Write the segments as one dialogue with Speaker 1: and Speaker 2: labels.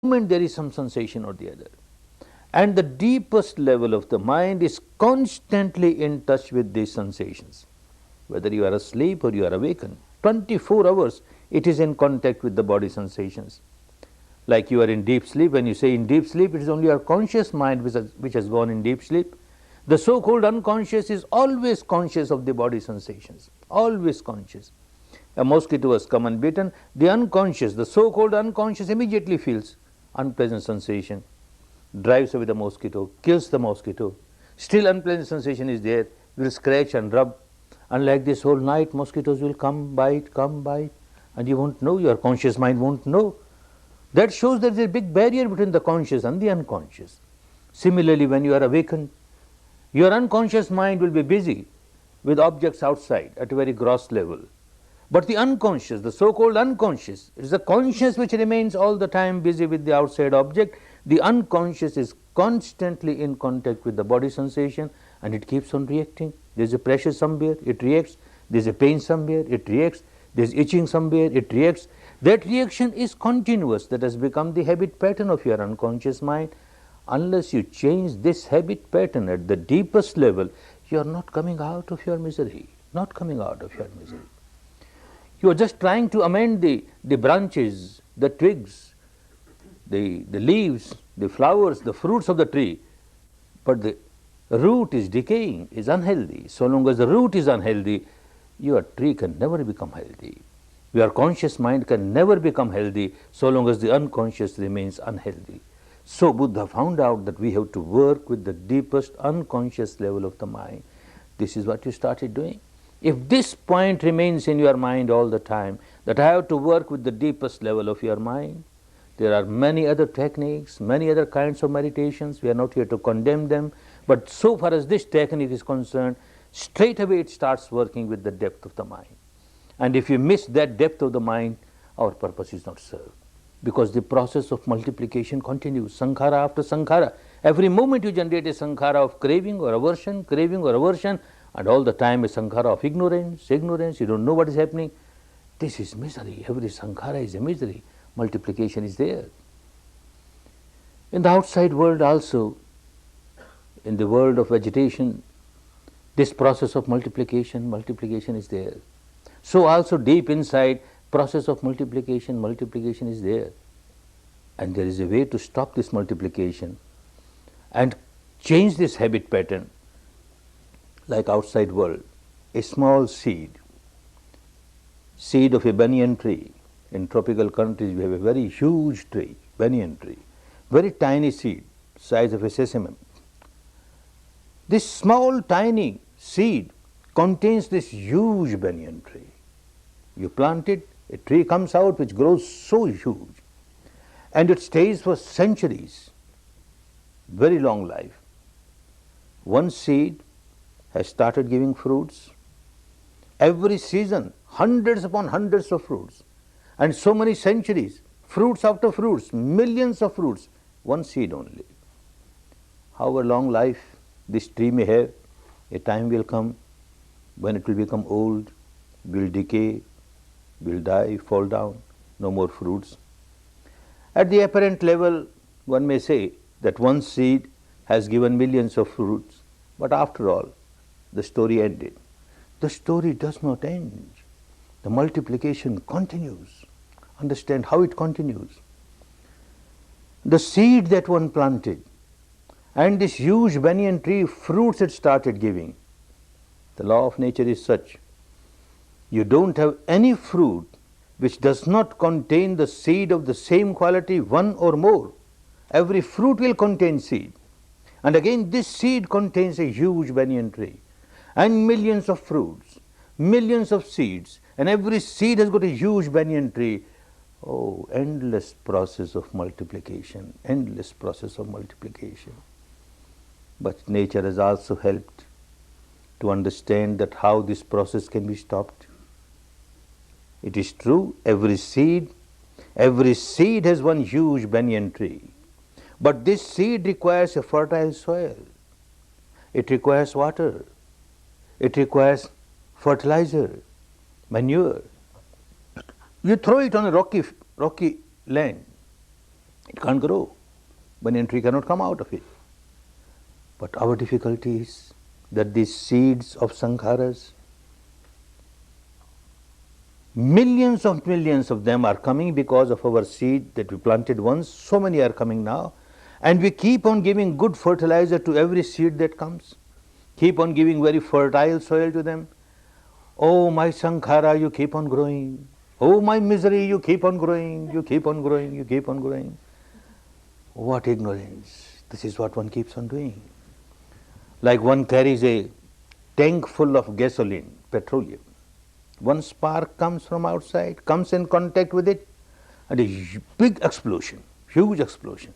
Speaker 1: moment there is some sensation or the other. And the deepest level of the mind is constantly in touch with these sensations. Whether you are asleep or you are awakened, 24 hours it is in contact with the body sensations. Like you are in deep sleep, when you say in deep sleep, it is only your conscious mind which has gone in deep sleep. The so-called unconscious is always conscious of the body sensations, always conscious. A mosquito has come and bitten, the unconscious, the so-called unconscious immediately feels unpleasant sensation, drives away the mosquito, kills the mosquito. Still unpleasant sensation is there, will scratch and rub, and like this whole night mosquitoes will come, bite, and you won't know, your conscious mind won't know. That shows there is a big barrier between the conscious and the unconscious. Similarly, when you are awakened, your unconscious mind will be busy with objects outside at a very gross level. But the unconscious, the so-called unconscious, it is the conscious which remains all the time busy with the outside object. The unconscious is constantly in contact with the body sensation and it keeps on reacting. There is a pressure somewhere, it reacts. There is a pain somewhere, it reacts. There is itching somewhere, it reacts. That reaction is continuous. That has become the habit pattern of your unconscious mind. Unless you change this habit pattern at the deepest level, you are not coming out of your misery, not coming out of your misery. You are just trying to amend the branches, the twigs, the leaves, the flowers, the fruits of the tree, but the root is decaying, is unhealthy. So long as the root is unhealthy, your tree can never become healthy. Your conscious mind can never become healthy so long as the unconscious remains unhealthy. So Buddha found out that we have to work with the deepest unconscious level of the mind. This is what you started doing. If this point remains in your mind all the time, that I have to work with the deepest level of your mind, there are many other techniques, many other kinds of meditations, we are not here to condemn them, but so far as this technique is concerned, straight away it starts working with the depth of the mind. And if you miss that depth of the mind, our purpose is not served. Because the process of multiplication continues, sankhara after sankhara. Every moment you generate a sankhara of craving or aversion, and all the time a sankhara of ignorance, you don't know what is happening. This is misery. Every sankhara is a misery. Multiplication is there. In the outside world also, in the world of vegetation, this process of multiplication is there. So also deep inside, process of multiplication is there. And there is a way to stop this multiplication and change this habit pattern. Like outside world, a small seed of a banyan tree. In tropical countries we have a very huge tree, banyan tree, very tiny seed, size of a sesame. This small tiny seed contains this huge banyan tree. You plant it, a tree comes out which grows so huge and it stays for centuries, very long life. One seed has started giving fruits. Every season, hundreds upon hundreds of fruits. And so many centuries, fruits after fruits, millions of fruits, one seed only. However long life this tree may have, a time will come when it will become old, will decay, will die, fall down, no more fruits. At the apparent level, one may say that one seed has given millions of fruits, but after all, the story ended. The story does not end. The multiplication continues. Understand how it continues. The seed that one planted and this huge banyan tree, fruits it started giving. The law of nature is such. You don't have any fruit which does not contain the seed of the same quality, one or more. Every fruit will contain seed. And again this seed contains a huge banyan tree. And millions of fruits, millions of seeds, and every seed has got a huge banyan tree. Oh, endless process of multiplication, endless process of multiplication. But nature has also helped to understand that how this process can be stopped. It is true, every seed has one huge banyan tree. But this seed requires a fertile soil. It requires water. It requires fertilizer, manure. You throw it on a rocky land It can't grow. Banyan tree cannot come out of it. But our difficulty is that these seeds of sankharas, millions of them are coming because of our seed that we planted once. So many are coming now. And we keep on giving good fertilizer to every seed that comes. Keep on giving very fertile soil to them. Oh, my sankhara, you keep on growing. Oh, my misery, you keep on growing, you keep on growing, you keep on growing. What ignorance. This is what one keeps on doing. Like one carries a tank full of gasoline, petroleum. One spark comes from outside, comes in contact with it, and a big explosion, huge explosion.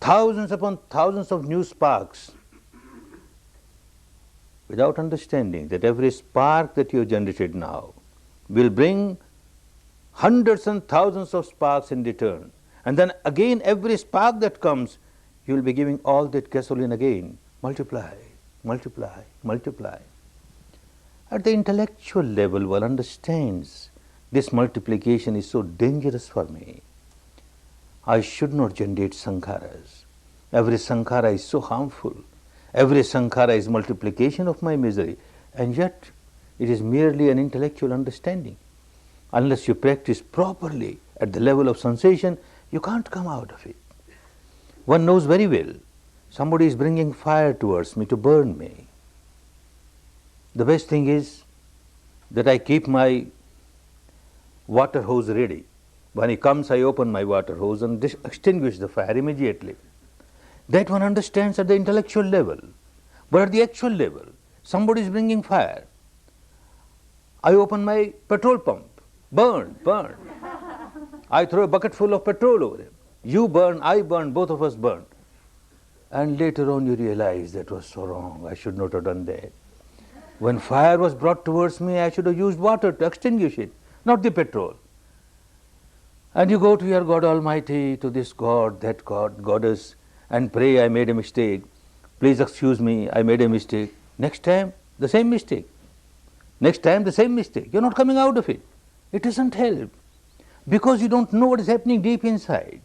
Speaker 1: Thousands upon thousands of new sparks, without understanding that every spark that you have generated now will bring hundreds and thousands of sparks in return. And then again every spark that comes, you will be giving all that gasoline again. Multiply, multiply, multiply. At the intellectual level, one understands this multiplication is so dangerous for me. I should not generate sankharas. Every sankhara is so harmful. Every sankhara is multiplication of my misery. And yet, it is merely an intellectual understanding. Unless you practice properly at the level of sensation, you can't come out of it. One knows very well, somebody is bringing fire towards me to burn me. The best thing is that I keep my water hose ready. When he comes, I open my water hose and extinguish the fire immediately. That one understands at the intellectual level. But at the actual level, somebody is bringing fire. I open my petrol pump. Burn, burn. I throw a bucket full of petrol over him. You burn, I burn, both of us burn. And later on you realize that was so wrong. I should not have done that. When fire was brought towards me, I should have used water to extinguish it, not the petrol. And you go to your God Almighty, to this God, that God, Goddess, and pray, I made a mistake. Please excuse me, I made a mistake. Next time, the same mistake. Next time, the same mistake. You're not coming out of it. It doesn't help. Because you don't know what is happening deep inside.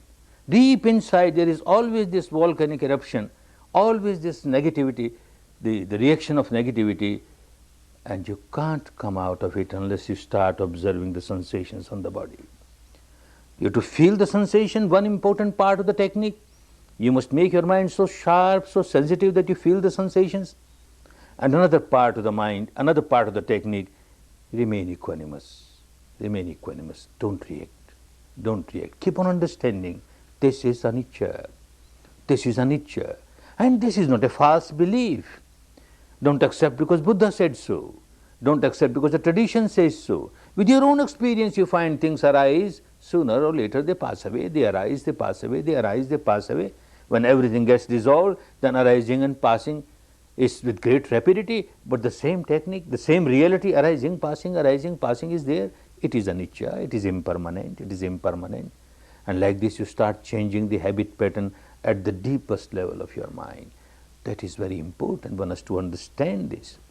Speaker 1: Deep inside, there is always this volcanic eruption, always this negativity, the reaction of negativity, and you can't come out of it unless you start observing the sensations on the body. You have to feel the sensation, one important part of the technique. You must make your mind so sharp, so sensitive that you feel the sensations. And another part of the mind, another part of the technique, remain equanimous. Remain equanimous. Don't react. Don't react. Keep on understanding. This is anicca. This is anicca. And this is not a false belief. Don't accept because Buddha said so. Don't accept because the tradition says so. With your own experience, you find things arise. Sooner or later they pass away. They arise, they pass away. They arise, they pass away. When everything gets dissolved, then arising and passing is with great rapidity. But the same technique, the same reality, arising, passing is there. It is anicca, it is impermanent, it is impermanent. And like this you start changing the habit pattern at the deepest level of your mind. That is very important. One has to understand this.